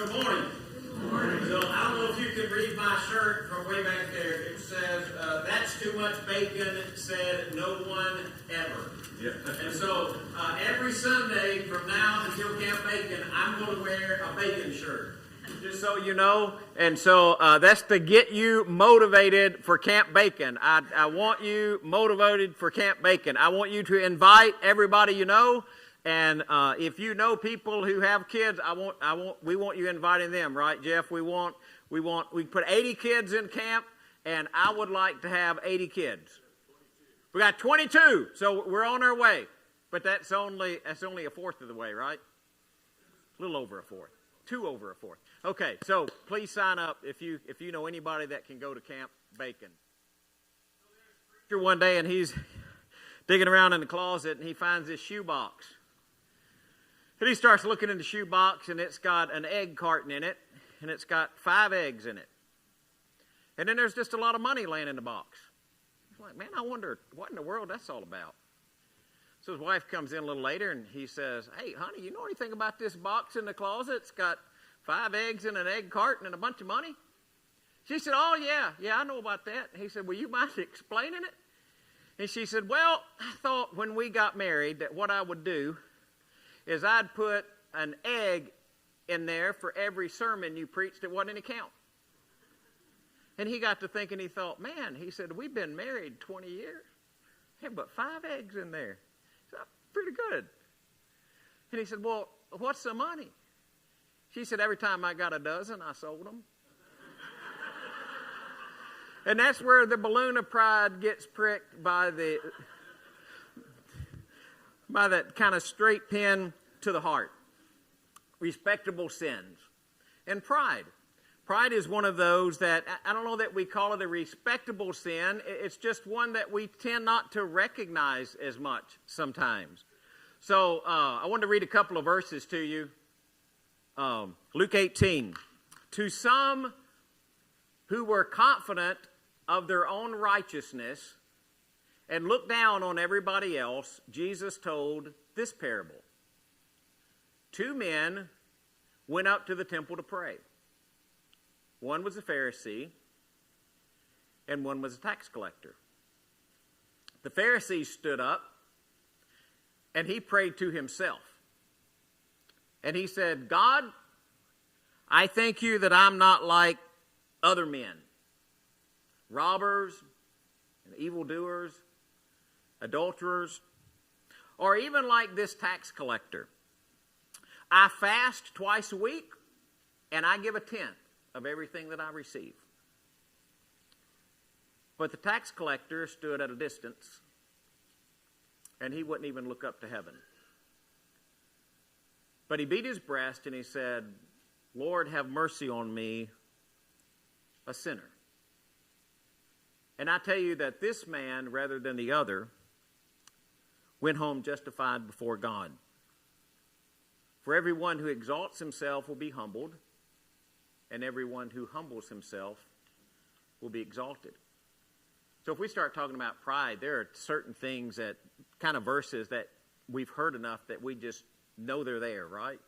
Good morning. Good morning. So I don't know if you can read my shirt from way back there. It says, that's too much bacon, said no one ever. Yeah. And so every Sunday from now until Camp Bacon, I'm going to wear a bacon shirt. Just so you know. And so that's to get you motivated for Camp Bacon. I want you motivated for Camp Bacon. I want you to invite everybody you know. And if you know people who have kids, we want you inviting them, right, Jeff? We put 80 kids in camp, and I would like to have 80 kids. We got 22, so we're on our way. But that's only a fourth of the way, right? A little over a fourth, 2 over a fourth. Okay, so please sign up if you know anybody that can go to Camp Bacon. One day, and he's digging around in the closet, and he finds this shoebox. And he starts looking in the shoebox, and it's got an egg carton in it, and it's got 5 eggs in it. And then there's just a lot of money laying in the box. He's like, man, I wonder what in the world that's all about. So his wife comes in a little later, and he says, hey, honey, you know anything about this box in the closet? It's got 5 eggs in an egg carton and a bunch of money. She said, oh, yeah, I know about that. And he said, well, you mind explaining it? And she said, well, I thought when we got married that what I would do is I'd put an egg in there for every sermon you preached that wasn't any count. And he got to thinking, he thought, man, he said, we've been married 20 years. Hey, but 5 eggs in there. He said, pretty good. And he said, well, what's the money? She said, every time I got a dozen, I sold them. And that's where the balloon of pride gets pricked by that kind of straight pin to the heart. Respectable sins. And pride. Pride is one of those that, I don't know that we call it a respectable sin. It's just one that we tend not to recognize as much sometimes. So I wanted to read a couple of verses to you. Luke 18. To some who were confident of their own righteousness and looked down on everybody else, Jesus told this parable. 2 men went up to the temple to pray. One was a Pharisee, and one was a tax collector. The Pharisee stood up, and he prayed to himself. And he said, God, I thank you that I'm not like other men, robbers and evildoers, adulterers, or even like this tax collector. I fast twice a week, and I give a tenth of everything that I receive. But the tax collector stood at a distance, and he wouldn't even look up to heaven. But he beat his breast, and he said, Lord, have mercy on me, a sinner. And I tell you that this man, rather than the other, went home justified before God. For everyone who exalts himself will be humbled, and everyone who humbles himself will be exalted. So if we start talking about pride, there are certain things that, kind of verses that we've heard enough that we just know they're there, right?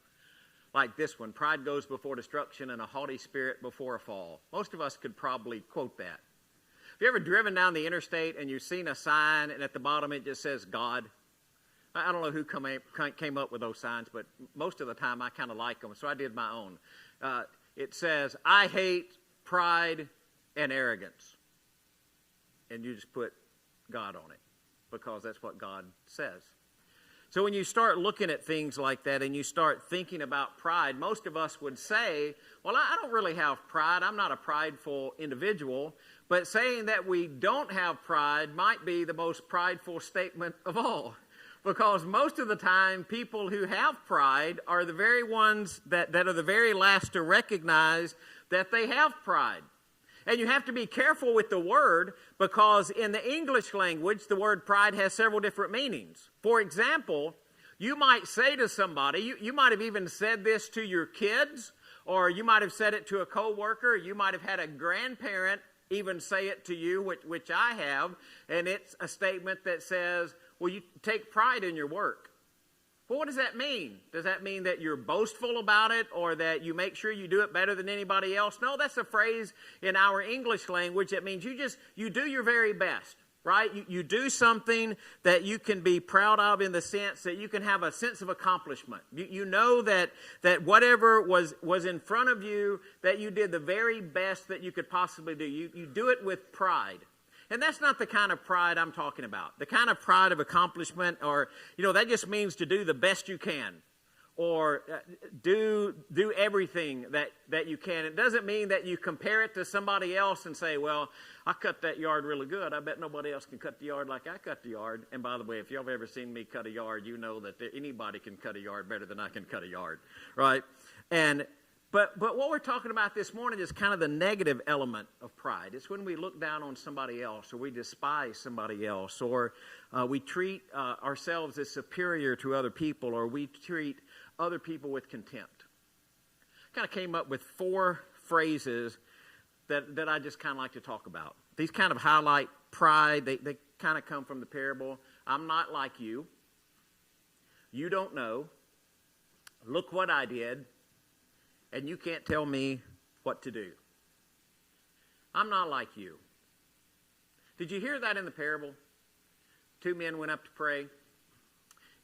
Like this one, pride goes before destruction and a haughty spirit before a fall. Most of us could probably quote that. Have you ever driven down the interstate and you've seen a sign and at the bottom it just says God? I don't know who came up with those signs, but most of the time I kind of like them, so I did my own. It says, I hate pride and arrogance. And you just put God on it because that's what God says. So when you start looking at things like that and you start thinking about pride, most of us would say, well, I don't really have pride. I'm not a prideful individual. But saying that we don't have pride might be the most prideful statement of all. Because most of the time, people who have pride are the very ones that are the very last to recognize that they have pride. And you have to be careful with the word because in the English language, the word pride has several different meanings. For example, you might say to somebody, you might have even said this to your kids, or you might have said it to a coworker, you might have had a grandparent even say it to you, which I have, and it's a statement that says, well, you take pride in your work. Well, what does that mean? Does that mean that you're boastful about it or that you make sure you do it better than anybody else? No, that's a phrase in our English language that means you do your very best, right? You do something that you can be proud of in the sense that you can have a sense of accomplishment. You know that whatever was in front of you, that you did the very best that you could possibly do. You do it with pride. And that's not the kind of pride I'm talking about. The kind of pride of accomplishment, or, that just means to do the best you can, or do everything that you can. It doesn't mean that you compare it to somebody else and say, well, I cut that yard really good. I bet nobody else can cut the yard like I cut the yard. And by the way, if y'all have ever seen me cut a yard, you know that anybody can cut a yard better than I can cut a yard, right? But what we're talking about this morning is kind of the negative element of pride. It's when we look down on somebody else, or we despise somebody else, or we treat ourselves as superior to other people, or we treat other people with contempt. I kind of came up with 4 phrases that I just kind of like to talk about. These kind of highlight pride. They kind of come from the parable. I'm not like you. You don't know. Look what I did. And you can't tell me what to do. I'm not like you. Did you hear that in the parable? 2 men went up to pray.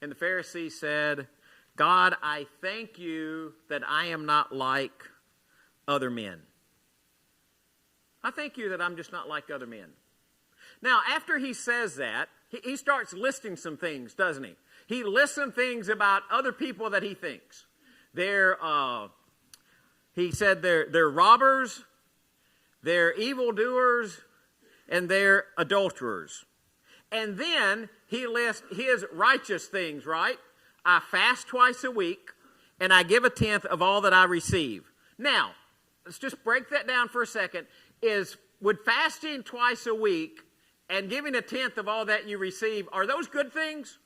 And the Pharisee said, God, I thank you that I am not like other men. I thank you that I'm just not like other men. Now, after he says that, he starts listing some things, doesn't he? He lists some things about other people that he thinks. He said they're robbers, they're evildoers, and they're adulterers. And then he lists his righteous things, right? I fast twice a week, and I give 1/10 of all that I receive. Now, let's just break that down for a second. Would fasting twice a week and giving 1/10 of all that you receive, are those good things?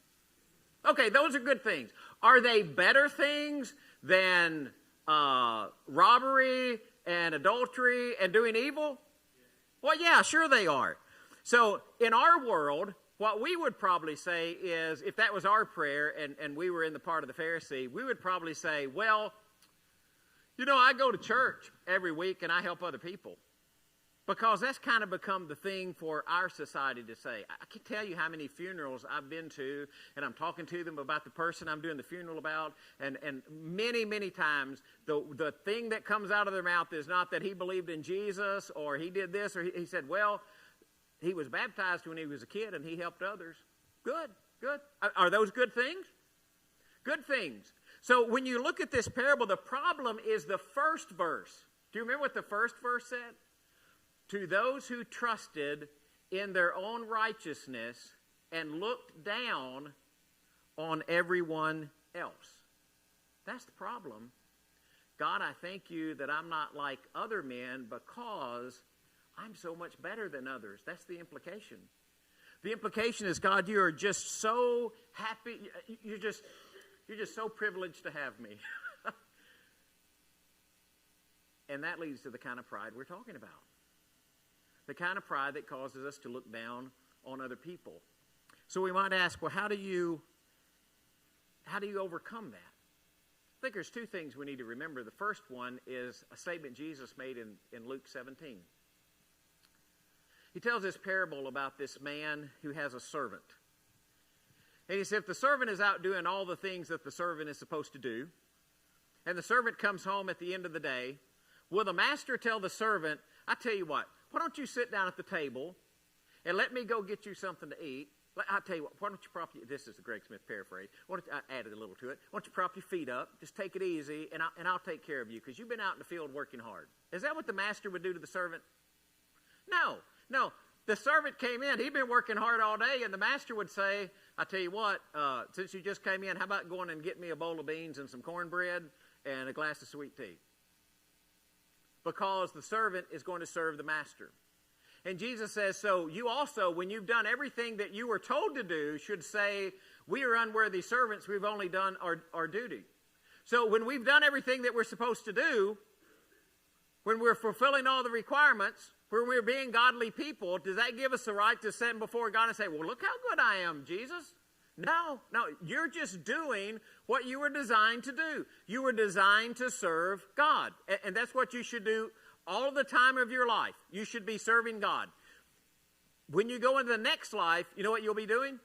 Okay, those are good things. Are they better things than robbery and adultery and doing evil? Well, yeah, sure they are. So in our world, what we would probably say is, if that was our prayer and we were in the part of the Pharisee, we would probably say, well, I go to church every week and I help other people. Because that's kind of become the thing for our society to say. I can tell you how many funerals I've been to, and I'm talking to them about the person I'm doing the funeral about, and many, many times the thing that comes out of their mouth is not that he believed in Jesus, or he did this, or he said, well, he was baptized when he was a kid and he helped others. Good. Are those good things? Good things. So when you look at this parable, the problem is the first verse. Do you remember what the first verse said? To those who trusted in their own righteousness and looked down on everyone else. That's the problem. God, I thank you that I'm not like other men because I'm so much better than others. That's the implication. The implication is, God, you are just so happy. You're just so privileged to have me. And that leads to the kind of pride we're talking about. The kind of pride that causes us to look down on other people. So we might ask, well, how do you overcome that? I think there's 2 things we need to remember. The first one is a statement Jesus made in Luke 17. He tells this parable about this man who has a servant. And he said, if the servant is out doing all the things that the servant is supposed to do, and the servant comes home at the end of the day, will the master tell the servant, I tell you what, why don't you sit down at the table and let me go get you something to eat? I'll tell you what, why don't you prop this is the Greg Smith paraphrase. I added a little to it. Why don't you prop your feet up, just take it easy, and I'll take care of you because you've been out in the field working hard. Is that what the master would do to the servant? No. The servant came in. He'd been working hard all day, and the master would say, I tell you what, since you just came in, how about going and get me a bowl of beans and some cornbread and a glass of sweet tea? Because the servant is going to serve the master. And Jesus says, so you also, when you've done everything that you were told to do, should say, we are unworthy servants, we've only done our duty. So when we've done everything that we're supposed to do, when we're fulfilling all the requirements, when we're being godly people, does that give us the right to stand before God and say, well, look how good I am, Jesus. No, you're just doing what you were designed to do. You were designed to serve God. And that's what you should do all the time of your life. You should be serving God. When you go into the next life, you know what you'll be doing?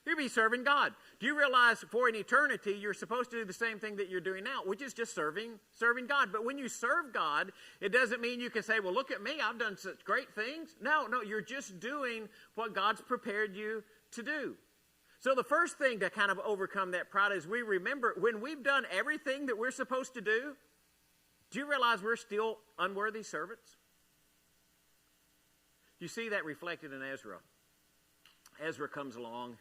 You'll be serving God. Do you realize for an eternity, you're supposed to do the same thing that you're doing now, which is just serving God. But when you serve God, it doesn't mean you can say, well, look at me, I've done such great things. No, you're just doing what God's prepared you to do. So the first thing to kind of overcome that pride is we remember when we've done everything that we're supposed to do you realize we're still unworthy servants? You see that reflected in Ezra. Ezra comes along.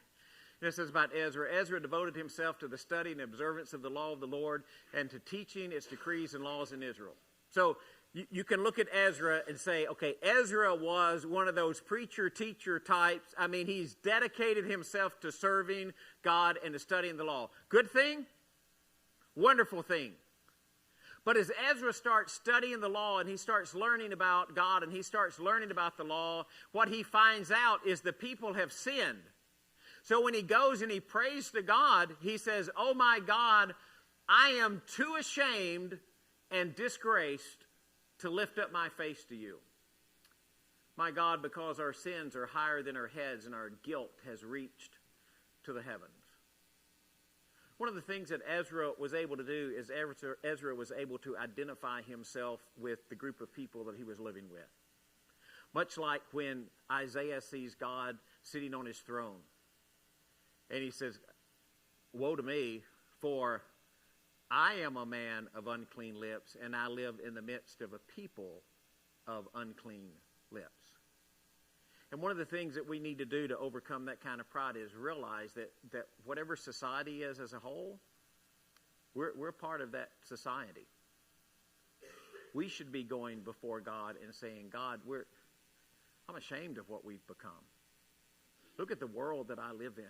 And it says about Ezra, Ezra devoted himself to the study and observance of the law of the Lord and to teaching its decrees and laws in Israel. So you can look at Ezra and say, okay, Ezra was one of those preacher-teacher types. I mean, he's dedicated himself to serving God and to studying the law. Good thing? Wonderful thing. But as Ezra starts studying the law and he starts learning about God and he starts learning about the law, what he finds out is the people have sinned. So when he goes and he prays to God, he says, oh my God, I am too ashamed and disgraced to lift up my face to you. My God, because our sins are higher than our heads and our guilt has reached to the heavens. One of the things that Ezra was able to do is Ezra was able to identify himself with the group of people that he was living with. Much like when Isaiah sees God sitting on his throne. And he says, woe to me, for I am a man of unclean lips, and I live in the midst of a people of unclean lips. And one of the things that we need to do to overcome that kind of pride is realize that whatever society is as a whole, we're part of that society. We should be going before God and saying, God, I'm ashamed of what we've become. Look at the world that I live in.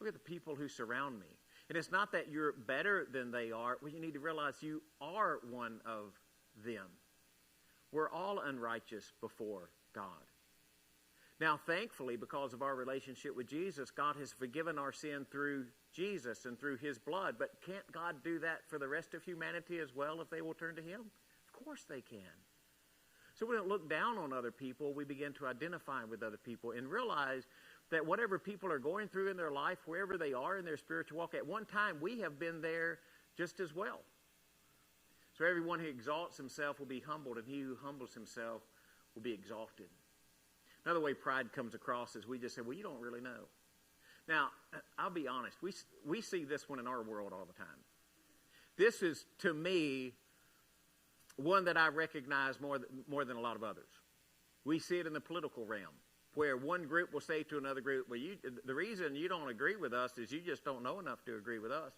Look at the people who surround me. And it's not that you're better than they are. Well, you need to realize you are one of them. We're all unrighteous before God. Now, thankfully, because of our relationship with Jesus, God has forgiven our sin through Jesus and through his blood. But can't God do that for the rest of humanity as well if they will turn to him? Of course they can. So we don't look down on other people. We begin to identify with other people and realize that whatever people are going through in their life, wherever they are in their spiritual walk, at one time we have been there just as well. So everyone who exalts himself will be humbled, and he who humbles himself will be exalted. Another way pride comes across is we just say, well, you don't really know. Now, I'll be honest. We see this one in our world all the time. This is, to me, one that I recognize more than a lot of others. We see it in the political realm, where one group will say to another group, well, the reason you don't agree with us is you just don't know enough to agree with us.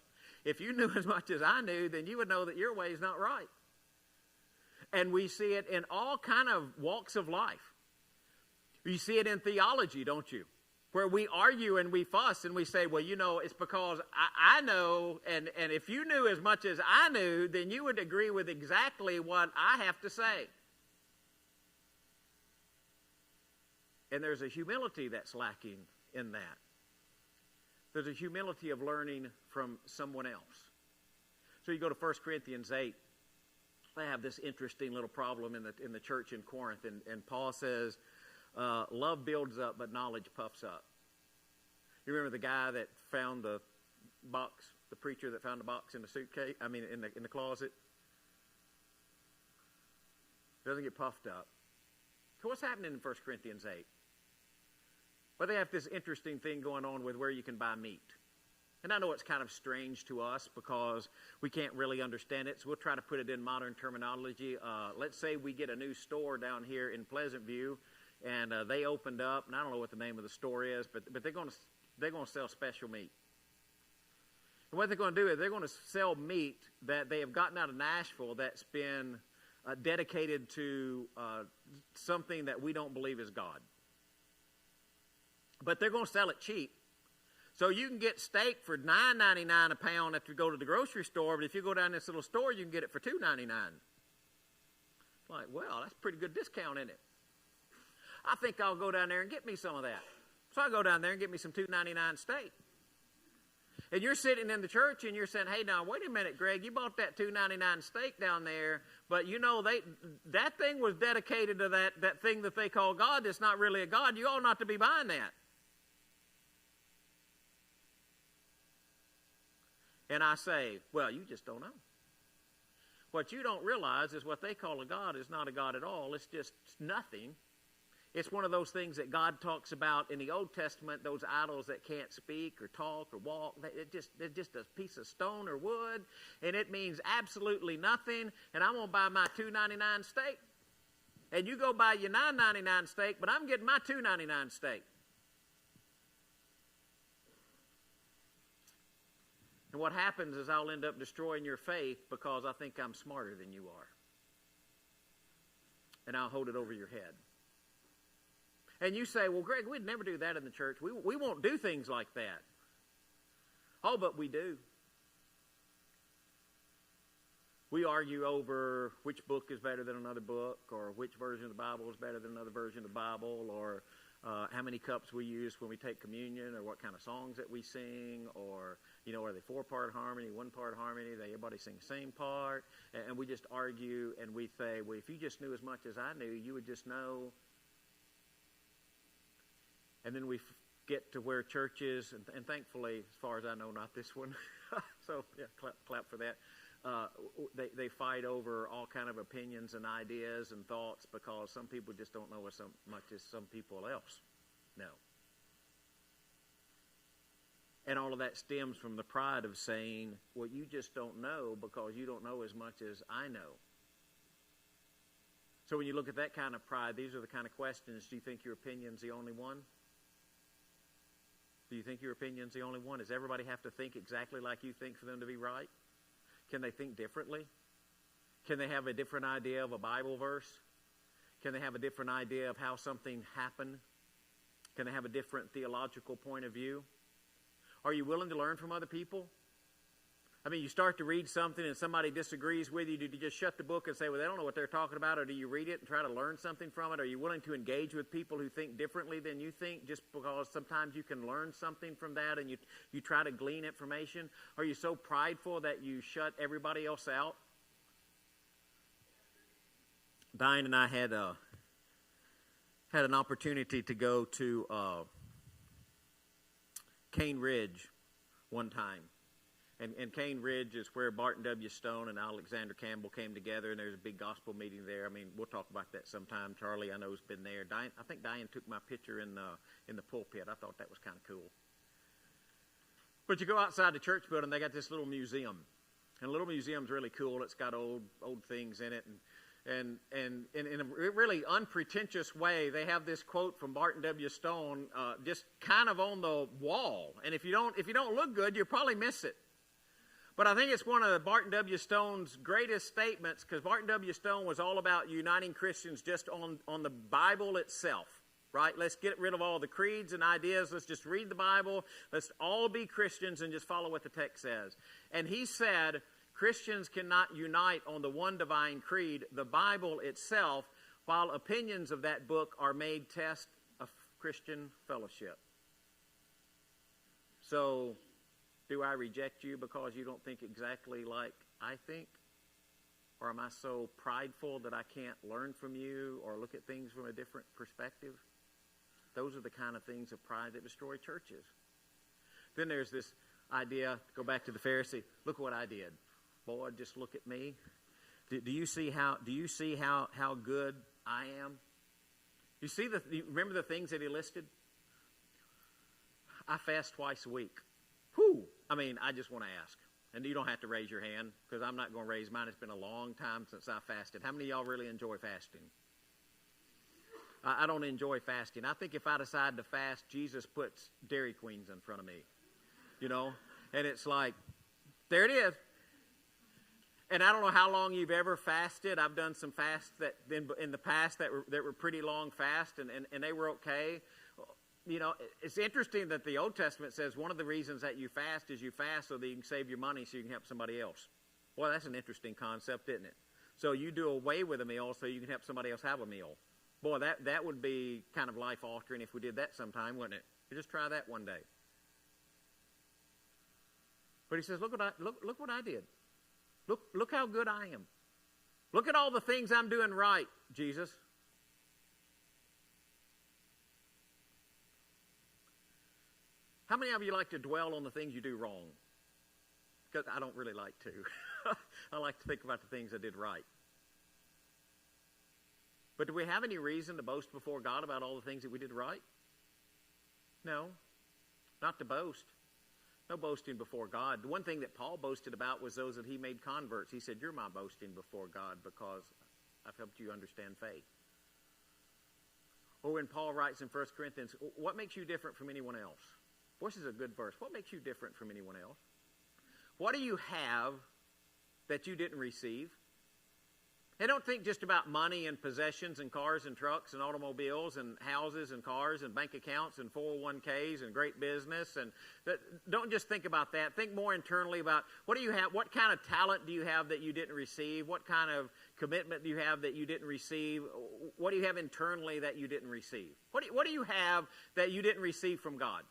If you knew as much as I knew, then you would know that your way is not right. And we see it in all kind of walks of life. You see it in theology, don't you? Where we argue and we fuss and we say, well, you know, it's because I know, and if you knew as much as I knew, then you would agree with exactly what I have to say. And there's a humility that's lacking in that. There's a humility of learning from someone else. So you go to 1 Corinthians 8. They have this interesting little problem in the church in Corinth. And Paul says, love builds up, but knowledge puffs up. You remember the guy that found the box, the preacher that found the box in the suitcase? I mean, in the closet? Doesn't get puffed up. So what's happening in 1 Corinthians 8? Well, they have this interesting thing going on with where you can buy meat. And I know it's kind of strange to us because we can't really understand it, so we'll try to put it in modern terminology. Let's say we get a new store down here in Pleasant View, and they opened up, and I don't know what the name of the store is, but they're going to sell special meat. And what they're going to do is they're going to sell meat that they have gotten out of Nashville that's been dedicated to something that we don't believe is God. But they're going to sell it cheap. So you can get steak for $9.99 a pound if you go to the grocery store, but if you go down this little store, you can get it for $2.99. Like, well, that's a pretty good discount, isn't it? I think I'll go down there and get me some of that. So I go down there and get me some $2.99 steak. And you're sitting in the church and you're saying, hey, now, wait a minute, Greg, you bought that $2.99 steak down there, but you know, that thing was dedicated to that thing that they call God that's not really a God. You ought not to be buying that. And I say, well, you just don't know. What you don't realize is what they call a God is not a God at all. It's just nothing. It's one of those things that God talks about in the Old Testament, those idols that can't speak or talk or walk. They're just a piece of stone or wood, and it means absolutely nothing, and I'm going to buy my $2.99 steak. And you go buy your $9.99 steak, but I'm getting my $2.99 steak. And what happens is I'll end up destroying your faith because I think I'm smarter than you are. And I'll hold it over your head. And you say, well, Greg, we'd never do that in the church. We won't do things like that. Oh, but we do. We argue over which book is better than another book, or which version of the Bible is better than another version of the Bible, or how many cups we use when we take communion, or what kind of songs that we sing, or, you know, are they 4-part harmony, 1-part harmony, everybody sing the same part, and we just argue, and we say, well, if you just knew as much as I knew, you would just know. And then we get to where churches, and thankfully, as far as I know, not this one, so yeah, clap for that. They fight over all kind of opinions and ideas and thoughts because some people just don't know as much as some people else know. And all of that stems from the pride of saying, well, you just don't know because you don't know as much as I know. So when you look at that kind of pride, these are the kind of questions. Do you think your opinion's the only one? Do you think your opinion's the only one? Does everybody have to think exactly like you think for them to be right? Can they think differently? Can they have a different idea of a Bible verse? Can they have a different idea of how something happened? Can they have a different theological point of view? Are you willing to learn from other people? I mean, you start to read something and somebody disagrees with you. Do you just shut the book and say, well, they don't know what they're talking about? Or do you read it and try to learn something from it? Are you willing to engage with people who think differently than you think just because sometimes you can learn something from that and you try to glean information? Are you so prideful that you shut everybody else out? Diane and I had an opportunity to go to Cane Ridge one time. And Cane Ridge is where Barton W. Stone and Alexander Campbell came together, and there's a big gospel meeting there. I mean, we'll talk about that sometime. Charlie, I know, has been there. Diane, I think Diane took my picture in the pulpit. I thought that was kind of cool. But you go outside the church building, they got this little museum. And the little museum's really cool. It's got old things in it. And in a really unpretentious way, they have this quote from Barton W. Stone just kind of on the wall. And if you don't look good, you'll probably miss it. But I think it's one of Barton W. Stone's greatest statements, because Barton W. Stone was all about uniting Christians just on the Bible itself, right? Let's get rid of all the creeds and ideas. Let's just read the Bible. Let's all be Christians and just follow what the text says. And he said, Christians cannot unite on the one divine creed, the Bible itself, while opinions of that book are made test of Christian fellowship. So, do I reject you because you don't think exactly like I think? Or am I so prideful that I can't learn from you or look at things from a different perspective? Those are the kind of things of pride that destroy churches. Then there's this idea, go back to the Pharisee, look what I did. Boy, just look at me. Do you see how good I am? You remember the things that he listed? I fast twice a week. Whew. I mean, I just want to ask. And you don't have to raise your hand, because I'm not going to raise mine. It's been a long time since I fasted. How many of y'all really enjoy fasting? I don't enjoy fasting. I think if I decide to fast, Jesus puts Dairy Queens in front of me. You know? And it's like, there it is. And I don't know how long you've ever fasted. I've done some fasts that in the past that were pretty long fasts, and they were okay. You know, it's interesting that the Old Testament says one of the reasons that you fast is you fast so that you can save your money so you can help somebody else. Boy, that's an interesting concept, isn't it? So you do away with a meal so you can help somebody else have a meal. Boy, that would be kind of life-altering if we did that sometime, wouldn't it? You just try that one day. But he says, look what I did. Look how good I am. Look at all the things I'm doing right, Jesus. How many of you like to dwell on the things you do wrong? Because I don't really like to. I like to think about the things I did right. But do we have any reason to boast before God about all the things that we did right? No, not to boast. No boasting before God. The one thing that Paul boasted about was those that he made converts. He said, you're my boasting before God because I've helped you understand faith. Or when Paul writes in 1 Corinthians, what makes you different from anyone else? This is a good verse. What makes you different from anyone else? What do you have that you didn't receive? And don't think just about money and possessions and cars and trucks and automobiles and houses and cars and bank accounts and 401ks and great business. And don't just think about that. Think more internally about what do you have? What kind of talent do you have that you didn't receive? What kind of commitment do you have that you didn't receive? What do you have internally that you didn't receive? What do you have that you didn't receive from God?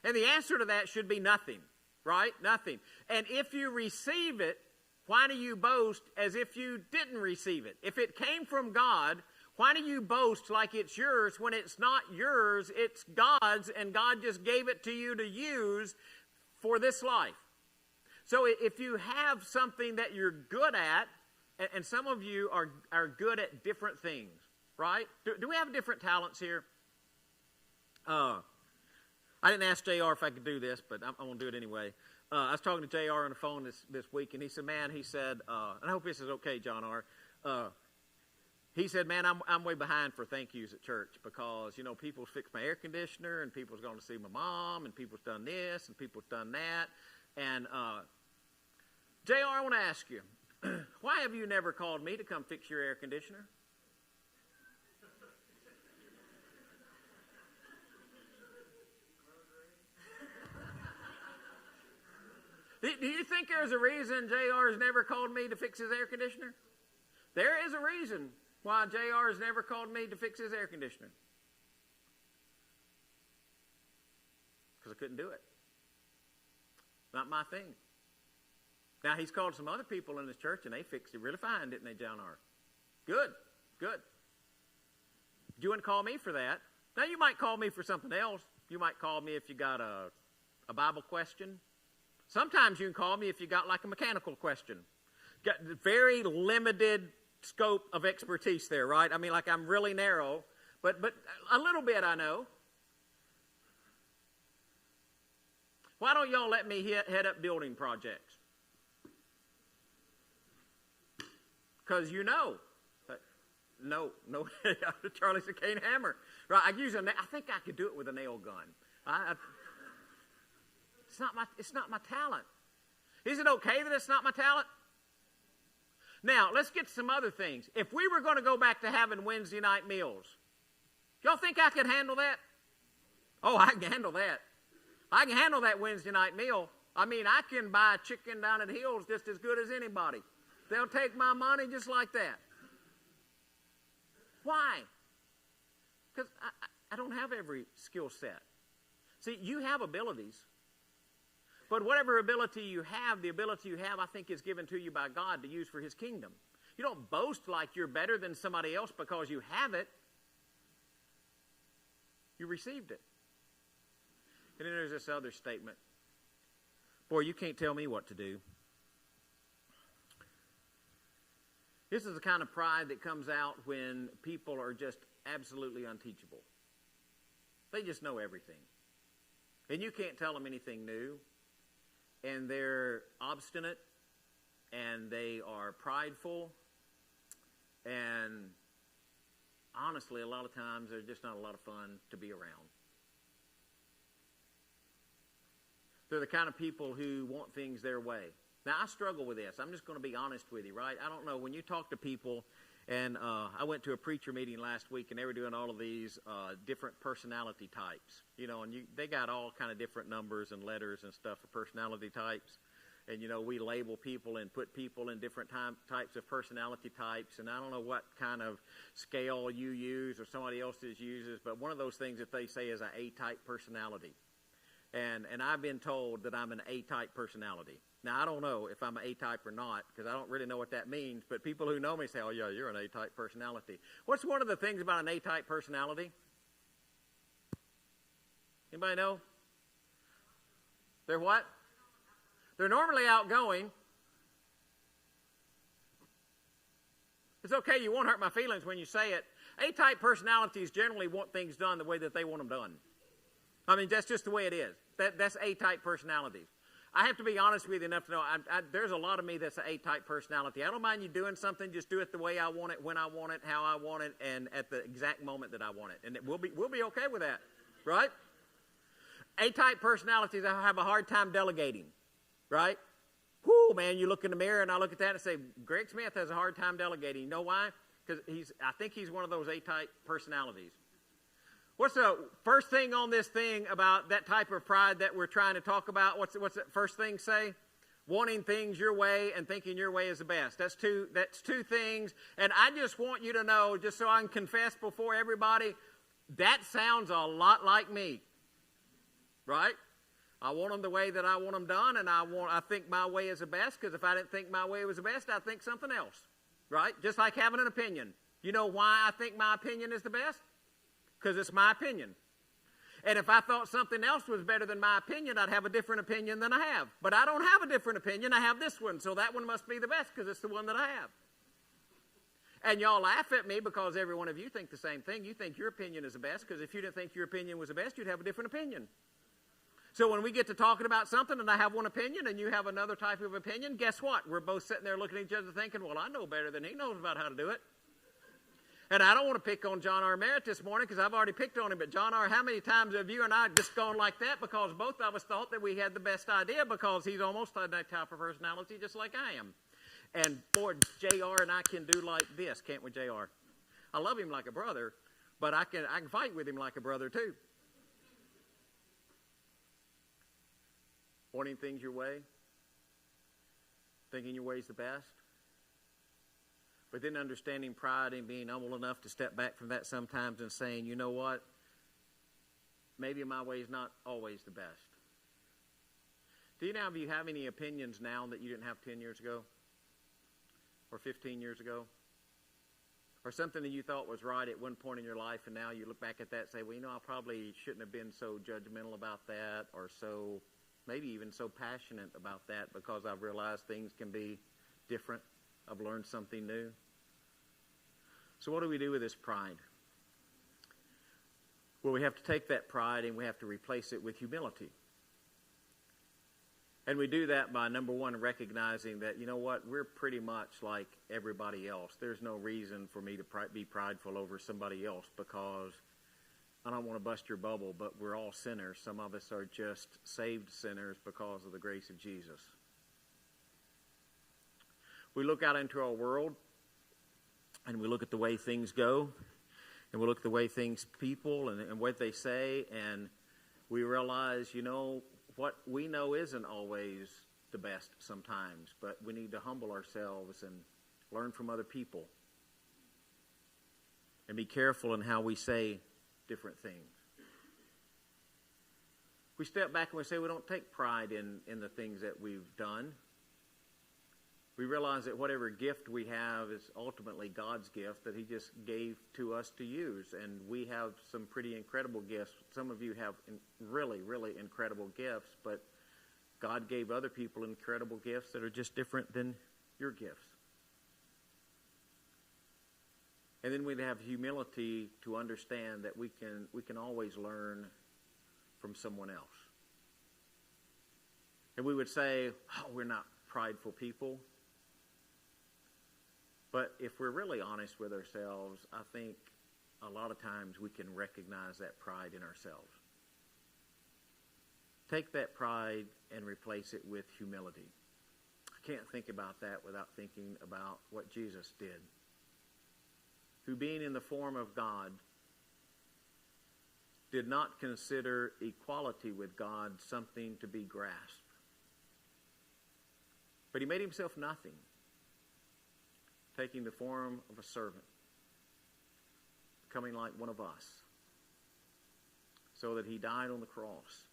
And the answer to that should be nothing, right? Nothing. And if you receive it, why do you boast as if you didn't receive it? If it came from God, why do you boast like it's yours when it's not yours, it's God's, and God just gave it to you to use for this life? So if you have something that you're good at, and some of you are good at different things, right? Do we have different talents here? I didn't ask JR if I could do this, but I'm going to do it anyway. I was talking to JR on the phone this week, and he said, and I hope this is okay, John R. He said, man, I'm way behind for thank yous at church because, people's fixed my air conditioner, and people's going to see my mom, and people's done this, and people's done that. And, JR, I want to ask you, why have you never called me to come fix your air conditioner? Do you think there's a reason JR has never called me to fix his air conditioner? There is a reason why JR has never called me to fix his air conditioner. Because I couldn't do it. Not my thing. Now, he's called some other people in his church, and they fixed it really fine, didn't they, John R? Good. You wouldn't call me for that. Now, you might call me for something else. You might call me if you got a Bible question. Sometimes you can call me if you got like a mechanical question. Got very limited scope of expertise there, right? I mean, like I'm really narrow, but a little bit I know. Why don't y'all let me head up building projects? Because no, Charlie's a cane hammer. Right, I think I could do it with a nail gun. It's not my talent. Is it okay that it's not my talent? Now, let's get to some other things. If we were going to go back to having Wednesday night meals, y'all think I could handle that? Oh, I can handle that. I can handle that Wednesday night meal. I mean, I can buy chicken down at Hills just as good as anybody. They'll take my money just like that. Why? Because I don't have every skill set. See, you have abilities. But whatever ability you have, I think, is given to you by God to use for His kingdom. You don't boast like you're better than somebody else because you have it. You received it. And then there's this other statement. Boy, you can't tell me what to do. This is the kind of pride that comes out when people are just absolutely unteachable. They just know everything. And you can't tell them anything new. And they're obstinate, and they are prideful, and honestly, a lot of times, they're just not a lot of fun to be around. They're the kind of people who want things their way. Now, I struggle with this. I'm just going to be honest with you, right? I don't know. When you talk to people, and I went to a preacher meeting last week, and they were doing all of these different personality types, and they got all kind of different numbers and letters and stuff for personality types. And, we label people and put people in different types of personality types. And I don't know what kind of scale you use or somebody else's uses, but one of those things that they say is an A-type personality. And I've been told that I'm an A-type personality. Now, I don't know if I'm an A-type or not, because I don't really know what that means. But people who know me say, oh, yeah, you're an A-type personality. What's one of the things about an A-type personality? Anybody know? They're what? They're normally outgoing. It's okay, you won't hurt my feelings when you say it. A-type personalities generally want things done the way that they want them done. I mean, that's just the way it is. That's A-type personalities. I have to be honest with you enough to know there's a lot of me that's an A-type personality. I don't mind you doing something, just do it the way I want it, when I want it, how I want it, and at the exact moment that I want it. And we'll be okay with that, right? A-type personalities have a hard time delegating, right? Whoo, man, you look in the mirror and I look at that and say, Greg Smith has a hard time delegating. You know why? Because I think he's one of those A-type personalities. What's the first thing on this thing about that type of pride that we're trying to talk about? What's that first thing say? Wanting things your way and thinking your way is the best. That's two things. And I just want you to know, just so I can confess before everybody, that sounds a lot like me. Right? I want them the way that I want them done, and I think my way is the best, because if I didn't think my way was the best, I'd think something else. Right? Just like having an opinion. You know why I think my opinion is the best? Because it's my opinion. And if I thought something else was better than my opinion, I'd have a different opinion than I have. But I don't have a different opinion. I have this one. So that one must be the best because it's the one that I have. And y'all laugh at me because every one of you think the same thing. You think your opinion is the best, because if you didn't think your opinion was the best, you'd have a different opinion. So when we get to talking about something and I have one opinion and you have another type of opinion, guess what? We're both sitting there looking at each other thinking, well, I know better than he knows about how to do it. And I don't want to pick on John R. Merritt this morning because I've already picked on him. But John R., how many times have you and I just gone like that because both of us thought that we had the best idea, because he's almost that type of personality just like I am. And boy, JR and I can do like this, can't we, JR? I love him like a brother, but I can fight with him like a brother too. Wanting things your way, thinking your way's the best. But then understanding pride and being humble enough to step back from that sometimes and saying, you know what? Maybe my way is not always the best. Do you if you have any opinions now that you didn't have 10 years ago? Or 15 years ago? Or something that you thought was right at one point in your life, and now you look back at that and say, well, I probably shouldn't have been so judgmental about that, or so, maybe even so passionate about that, because I've realized things can be different. I've learned something new. So what do we do with this pride? Well, we have to take that pride and we have to replace it with humility. And we do that by, number one, recognizing that, you know what, we're pretty much like everybody else. There's no reason for me to be prideful over somebody else, because I don't want to bust your bubble, but we're all sinners. Some of us are just saved sinners because of the grace of Jesus. We look out into our world, and we look at the way things go, and we look at the way people and what they say, and we realize, what we know isn't always the best sometimes, but we need to humble ourselves and learn from other people and be careful in how we say different things. We step back and we say we don't take pride in the things that we've done. We realize that whatever gift we have is ultimately God's gift that he just gave to us to use. And we have some pretty incredible gifts. Some of you have really, really incredible gifts, but God gave other people incredible gifts that are just different than your gifts. And then we have humility to understand that we can always learn from someone else. And we would say, we're not prideful people. But if we're really honest with ourselves, I think a lot of times we can recognize that pride in ourselves. Take that pride and replace it with humility. I can't think about that without thinking about what Jesus did, who being in the form of God did not consider equality with God something to be grasped. But he made himself nothing, taking the form of a servant, becoming like one of us, so that he died on the cross,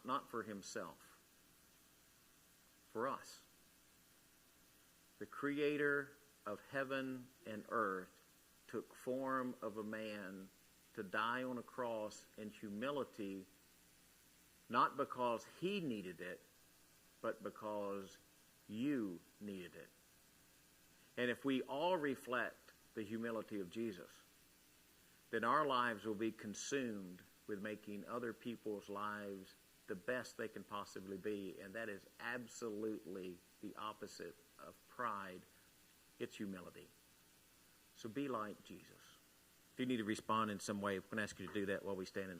not for himself, for us. The creator of heaven and earth took form of a man to die on a cross in humility, not because he needed it, but because you needed it. And if we all reflect the humility of Jesus, then our lives will be consumed with making other people's lives the best they can possibly be. And that is absolutely the opposite of pride. It's humility. So be like Jesus. If you need to respond in some way, I'm going to ask you to do that while we stand and sing.